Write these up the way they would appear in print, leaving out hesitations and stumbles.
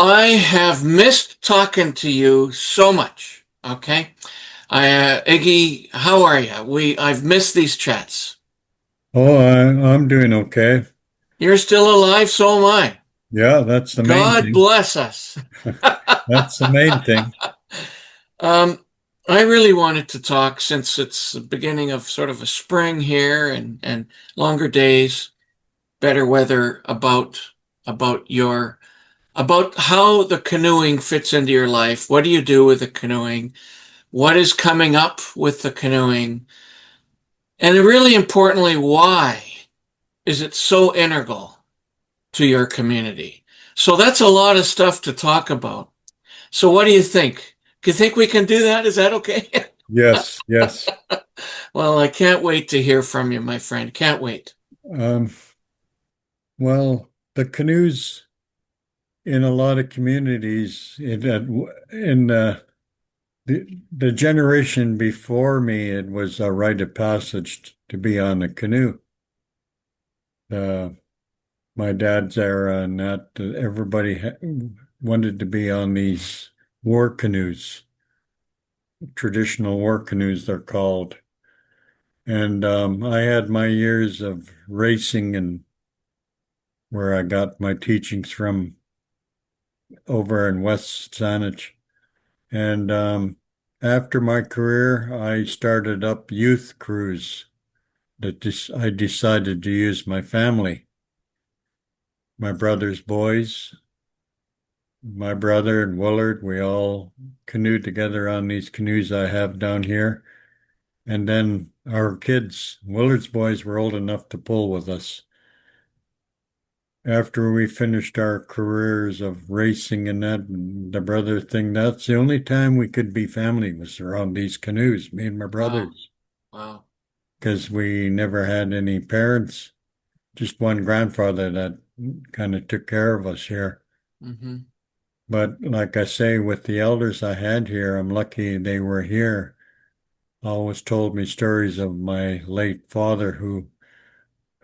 I have missed talking to you so much. Okay. Iggy, how are you? I've missed these chats. Oh, I'm doing okay. You're still alive, so am I. Yeah, that's the main God thing. bless us. That's the main thing. Um, I really wanted to talk since it's the beginning of sort of a spring here and longer days, better weather about how the canoeing fits into your life. What do you do with the canoeing? What is coming up with the canoeing? And really importantly, why is it so integral to your community? So that's a lot of stuff to talk about. So what do you think? Do you think we can do that? Is that okay? Yes, yes. Well, I can't wait to hear from you, my friend. Can't wait. Um, well, the canoes in a lot of communities in the generation before me, it was a rite of passage to be on a canoe. Uh, my dad's era and that everybody wanted to be on these war canoes, traditional war canoes, they're called. And I had my years of racing and where I got my teachings from over in West Saanich. And after my career, I started up youth crews I decided to use my family, my brother's boys, my brother and Willard. We all canoed together on these canoes I have down here. And then our kids, Willard's boys, were old enough to pull with us. After we finished our careers of racing and that, and the brother thing, that's the only time we could be family was around these canoes, me and my Wow. brothers, Wow. because we never had any parents, just one grandfather that kind of took care of us here. Mm-hmm. But like I say, with the elders I had here, I'm lucky they were here. Always told me stories of my late father who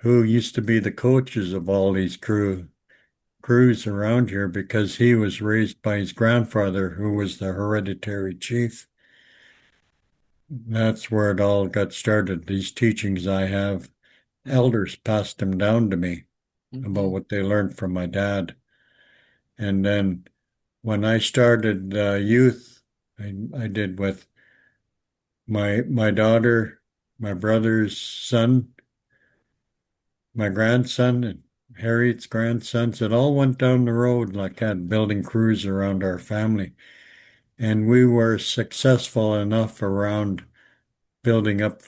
used to be the coaches of all these crews around here because he was raised by his grandfather, who was the hereditary chief. That's where it all got started. These teachings I have, Mm-hmm. elders passed them down to me about Mm-hmm. what they learned from my dad. And then when I started youth, I did with my daughter, my brother's son, my grandson, and Harriet's grandsons. It all went down the road like that, building crews around our family. And we were successful enough around building up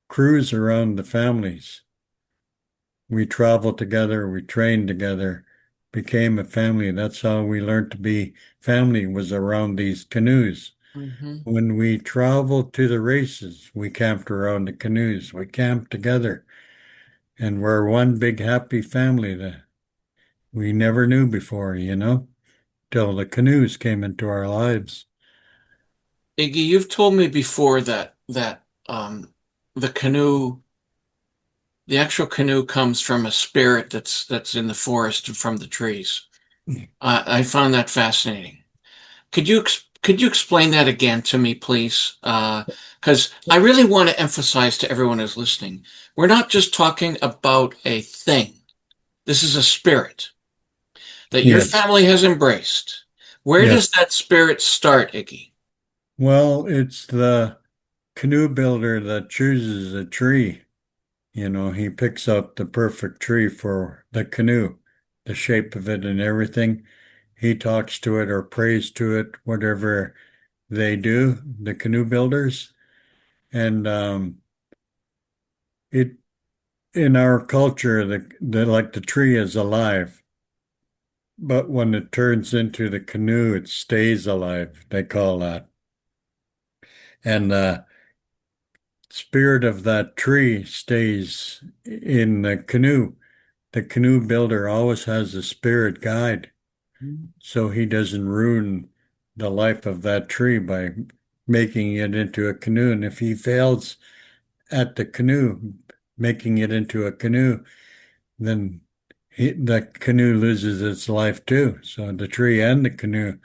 crews around the families. We traveled together, we trained together, became a family. That's how we learned to be family, was around these canoes. Mm-hmm. When we traveled to the races, we camped around the canoes. We camped together, and we're one big happy family that we never knew before, till the canoes came into our lives. Iggy, you've told me before that the canoe, the actual canoe, comes from a spirit that's in the forest and from the trees. I found that fascinating. Could you explain that again to me, please? Because I really want to emphasize to everyone who's listening, we're not just talking about a thing. This is a spirit that your Yes. family has embraced. Where does Yes. that spirit start, Iggy? Well, it's the canoe builder that chooses a tree. He picks out the perfect tree for the canoe, the shape of it and everything. He talks to it or prays to it, whatever they do, the canoe builders. And it in our culture, the tree is alive, but when it turns into the canoe, it stays alive. They call that. And the spirit of that tree stays in the canoe. The canoe builder always has a spirit guide, so he doesn't ruin the life of that tree by making it into a canoe. And if he fails at the canoe, making it into a canoe, then the canoe loses its life too. So the tree and the canoe.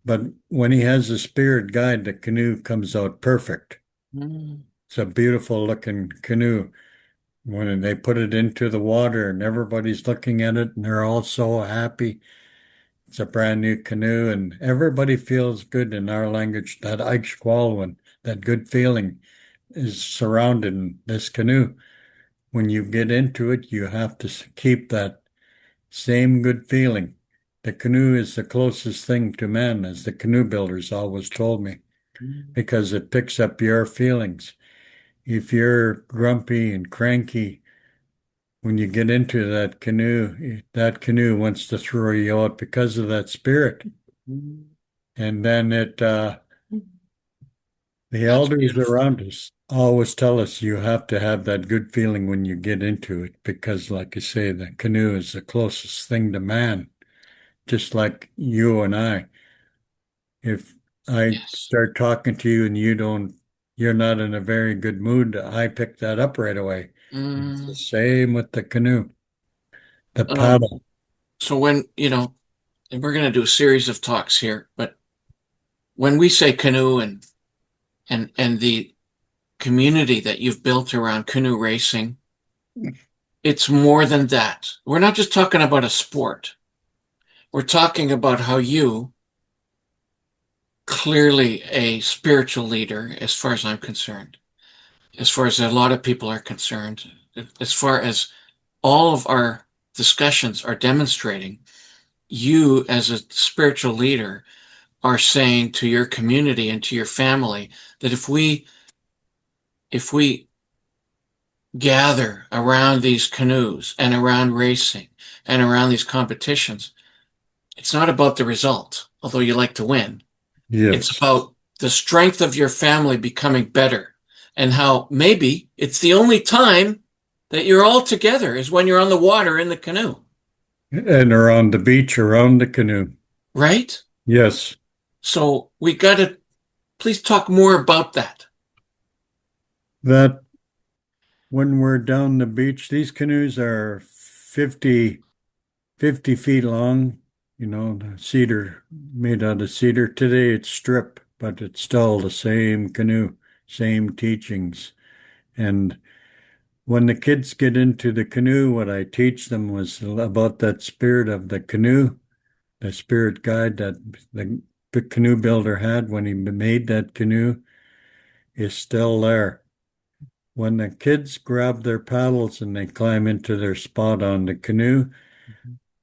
But when he has a spirit guide, the canoe comes out perfect. Mm, It's a beautiful looking canoe. When they put it into the water and everybody's looking at it and they're all so happy. It's a brand new canoe and everybody feels good in our language. That Eichsqualwin, that good feeling is surrounding this canoe. When you get into it, you have to keep that same good feeling. The canoe is the closest thing to man, as the canoe builders always told me, mm, because it picks up your feelings. If you're grumpy and cranky, when you get into that canoe wants to throw you out because of that spirit. mm. And then the That's elders beautiful. around us always tell us you have to have that good feeling when you get into it, because, like I say, the canoe is the closest thing to man, just like you and I. If I Yes. start talking to you and you're not in a very good mood, I pick that up right away. It's the Mm, same with the canoe, the um, paddle. so when, and we're going to do a series of talks here, but when we say canoe and the community that you've built around canoe racing, it's more than that. We're not just talking about a sport. We're talking about how you, clearly a spiritual leader, as far as I'm concerned, as far as a lot of people are concerned, as far as all of our discussions are demonstrating, you as a spiritual leader are saying to your community and to your family that if we gather around these canoes and around racing and around these competitions, it's not about the result, although you like to win. It's Yes. about the strength of your family becoming better and how maybe it's the only time that you're all together is when you're on the water in the canoe, And around the beach, around the canoe. right? Yes. So we got to please talk more about that. That when we're down the beach, these canoes are 50 feet long, the cedar, made out of cedar. Today it's strip, but it's still the same canoe, same teachings. And when the kids get into the canoe, what I teach them was about that spirit of the canoe, the spirit guide that the canoe builder had when he made that canoe is still there. When the kids grab their paddles and they climb into their spot on the canoe,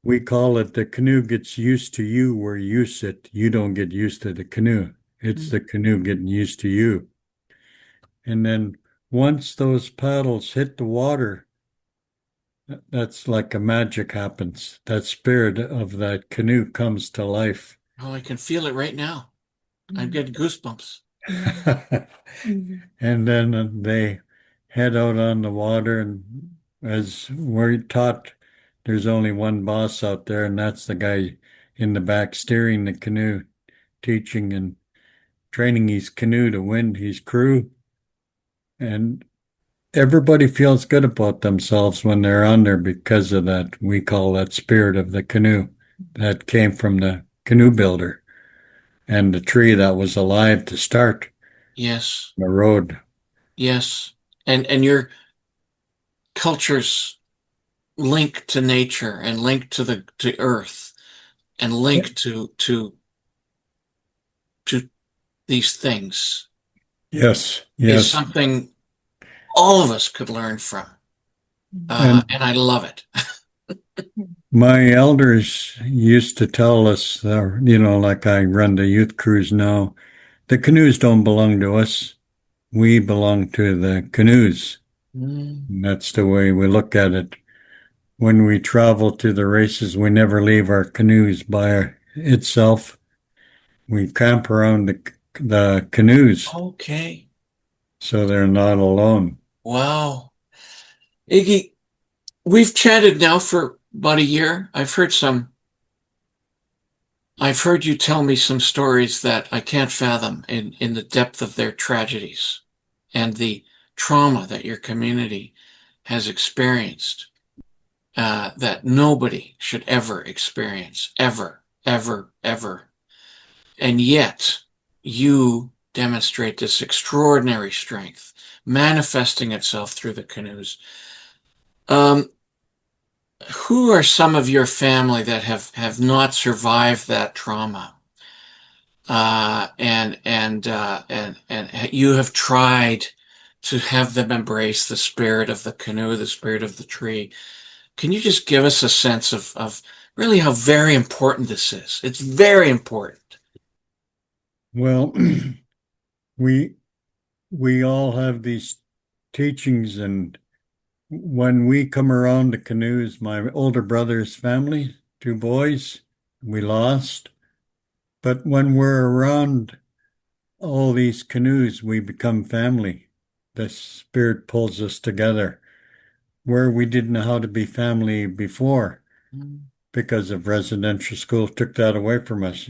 we call it the canoe gets used to you where you sit. You don't get used to the canoe. It's the canoe getting used to you. And then once those paddles hit the water, that's like a magic happens. That spirit of that canoe comes to life. Oh, I can feel it right now. I'm getting goosebumps. And then they head out on the water, and as we're taught, there's only one boss out there, and that's the guy in the back steering the canoe, teaching and training his canoe to win his crew. And everybody feels good about themselves when they're on there because of that. We call that spirit of the canoe that came from the canoe builder and the tree that was alive to start Yes, the road. yes. And your culture's link to nature and link to earth and link to these things Yes, is yes. something all of us could learn from. And And I love it. my elders used to tell us, like I run the youth cruise now, the canoes don't belong to us. We belong to the canoes. Mm. And that's the way we look at it. When we travel to the races, we never leave our canoes by itself. We camp around the canoes Okay. so they're not alone. Wow. Iggy, we've chatted now for about a year. I've heard you tell me some stories that I can't fathom in the depth of their tragedies and the trauma that your community has experienced. that nobody should ever experience, ever, ever, ever. And yet, you demonstrate this extraordinary strength, manifesting itself through the canoes. Um, who are some of your family that have not survived that trauma? And you have tried to have them embrace the spirit of the canoe, the spirit of the tree. Can you just give us a sense of really how very important this is? It's very important. Well, we we all have these teachings, and when we come around the canoes, my older brother's family, two boys, we lost. But when we're around all these canoes, we become family. The spirit pulls us together where we didn't know how to be family before because of residential school took that away from us.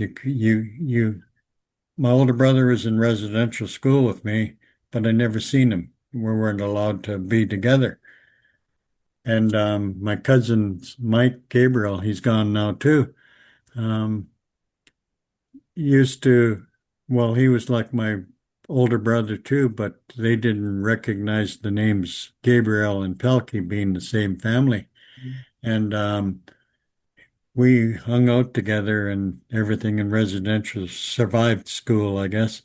My older brother was in residential school with me, but I never seen him. We weren't allowed to be together. And my cousin Mike Gabriel, he's gone now too. Um, used to, well, he was like my older brother too, but they didn't recognize the names Gabriel and Pelkey being the same family. And we hung out together and everything in residential, survived school, I guess.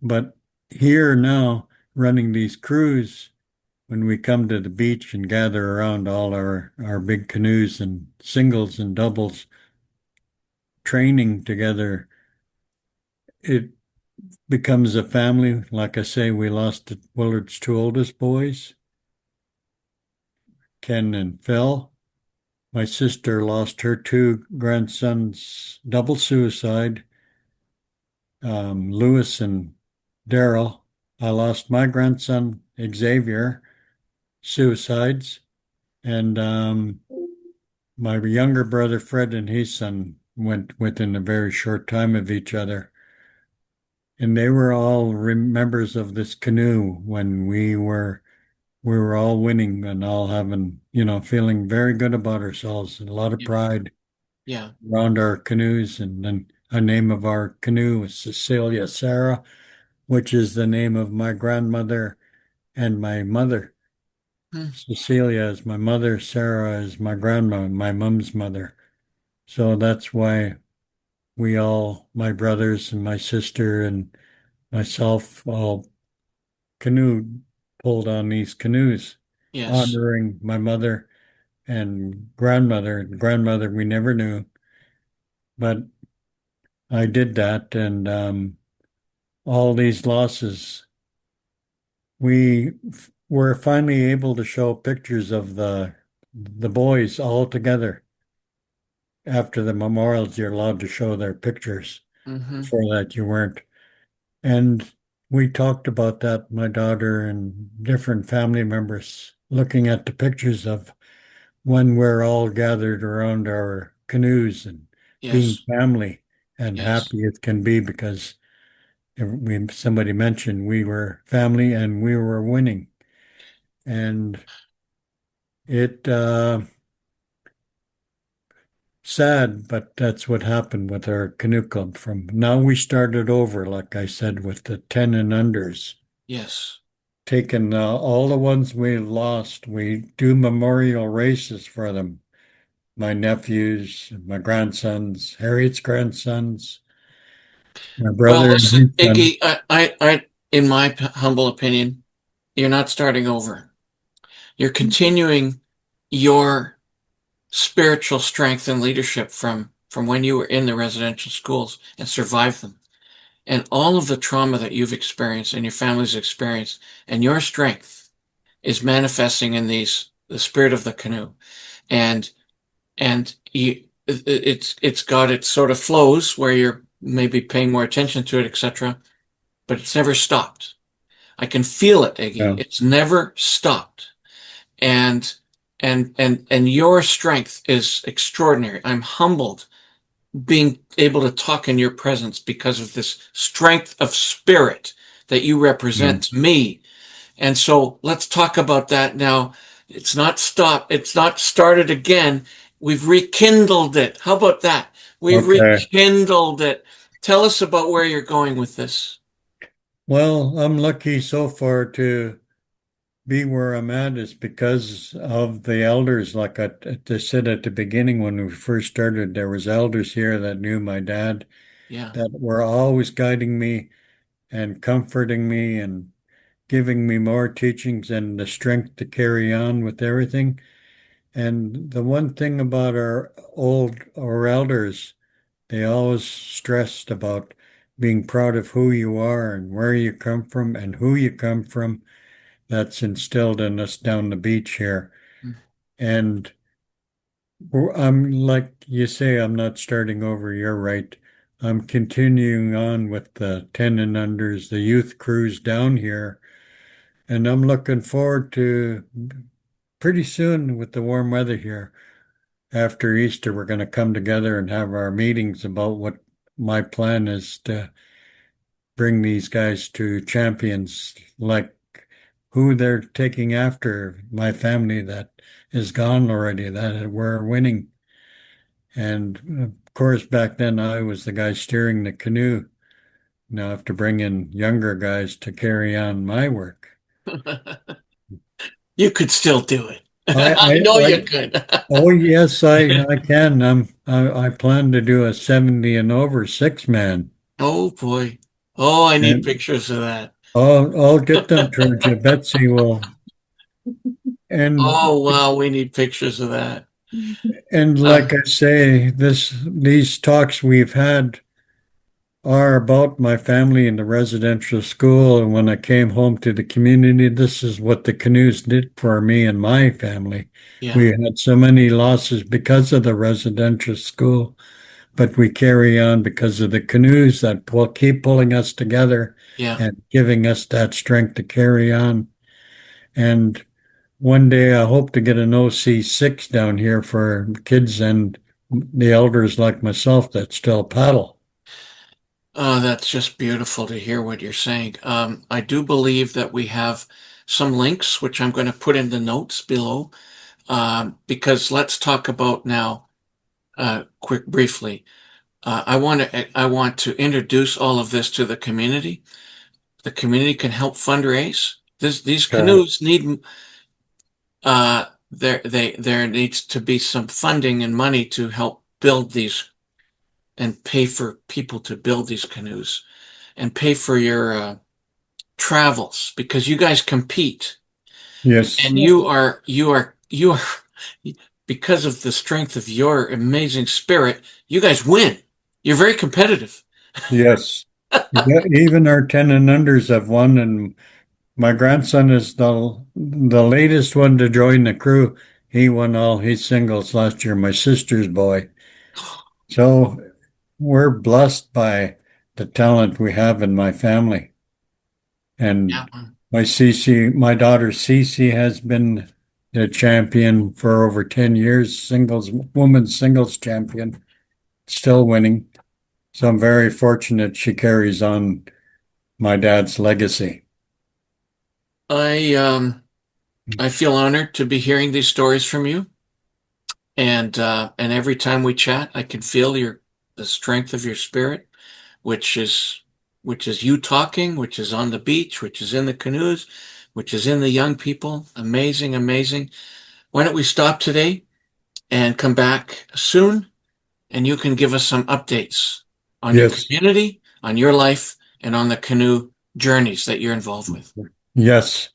But here now, running these crews, when we come to the beach and gather around all our big canoes and singles and doubles, training together, it becomes a family. Like I say, we lost Willard's two oldest boys, Ken and Phil. My sister lost her two grandsons, double suicide, Lewis and Daryl. I lost my grandson, Xavier, suicides. And my younger brother, Fred, and his son went within a very short time of each other. And they were all members of this canoe when we were all winning and all having, feeling very good about ourselves and a lot of Yeah. pride Yeah. around our canoes. And then the name of our canoe is Cecilia Sarah, which is the name of my grandmother and my mother. Hmm. Cecilia is my mother, Sarah is my grandma, my mom's mother. So that's why we all, my brothers and my sister and myself, all pulled on these canoes, Yes. honoring my mother and grandmother. Grandmother we never knew, but I did that, and all these losses, were finally able to show pictures of the boys all together. After the memorials, you're allowed to show their pictures. Hmm. Before that, you weren't. And we talked about that, my daughter and different family members, looking at the pictures of when we're all gathered around our canoes and being Yes. family and Yes. happy as can be because somebody mentioned we were family and we were winning. And it sad, but that's what happened with our canoe club. From now we started over, like I said, with the 10 and unders. Yes. Taking all the ones we lost, we do memorial races for them. My nephews, my grandsons, Harriet's grandsons, my Well, brother and listen, his son. Iggy, in my humble opinion, you're not starting over. You're continuing your spiritual strength and leadership from when you were in the residential schools and survived them. And all of the trauma that you've experienced and your family's experienced and your strength is manifesting in the spirit of the canoe. And it's got its sort of flows where you're maybe paying more attention to it, etc. But it's never stopped. I can feel it, Iggy. Yeah. It's never stopped. And and your strength is extraordinary. I'm humbled being able to talk in your presence because of this strength of spirit that you Yeah. represent to me. And so let's talk about that now. It's not stopped. It's not started again. We've rekindled it. How about that? We've Okay. rekindled it. Tell us about where you're going with this. Well, I'm lucky so far to be where I'm at is because of the elders. Like I said at the beginning when we first started, there was elders here that knew my dad Yeah. that were always guiding me and comforting me and giving me more teachings and the strength to carry on with everything. And the one thing about our elders, they always stressed about being proud of who you are and where you come from and who you come from. That's instilled in us down the beach here. And I'm like you say, I'm not starting over. You're right. I'm continuing on with the 10 and unders, the youth cruise down here. And I'm looking forward to pretty soon with the warm weather here. After Easter, we're going to come together and have our meetings about what my plan is to bring these guys to champions, like who they're taking after my family that is gone already, that we're winning. And of course, back then I was the guy steering the canoe. Now I have to bring in younger guys to carry on my work. You could still do it. I, I I, know I, you could. oh yes, I can. I plan to do a 70 and over six man. Oh boy. Oh, I need And pictures of that. I'll get them towards you. Betsy will. And Oh wow, we need pictures of that. and Uh, like I say, these talks we've had are about my family in the residential school. And when I came home to the community, this is what the canoes did for me and my family. yeah, We had so many losses because of the residential school, but we carry on because of the canoes that keep pulling us together yeah. and giving us that strength to carry on. And one day I hope to get an OC6 down here for kids and the elders like myself that still paddle. Oh, that's just beautiful to hear what you're saying. I do believe that we have some links, which I'm going to put in the notes below, because let's talk about now, briefly. I want to introduce all of this to the community. The community can help fundraise. These Okay. canoes need, there needs to be some funding and money to help build these and pay for people to build these canoes and pay for your, travels because you guys compete Yes. and you are because of the strength of your amazing spirit, you guys win. You're very competitive. Yes. Yeah, even our 10 and unders have won, and my grandson is the latest one to join the crew. He won all his singles last year, my sister's boy. So we're blessed by the talent we have in my family. Yeah. And my daughter Cece has been the champion for over 10 years, women's singles champion, still winning. So I'm very fortunate she carries on my dad's legacy. I um I feel honored to be hearing these stories from you and every time we chat I can feel your the strength of your spirit which is which is you talking, which is on the beach, which is in the canoes, which is in the young people. Amazing, amazing. Why don't we stop today and come back soon and you can give us some updates on your Yes, community, on your life, and on the canoe journeys that you're involved with. yes.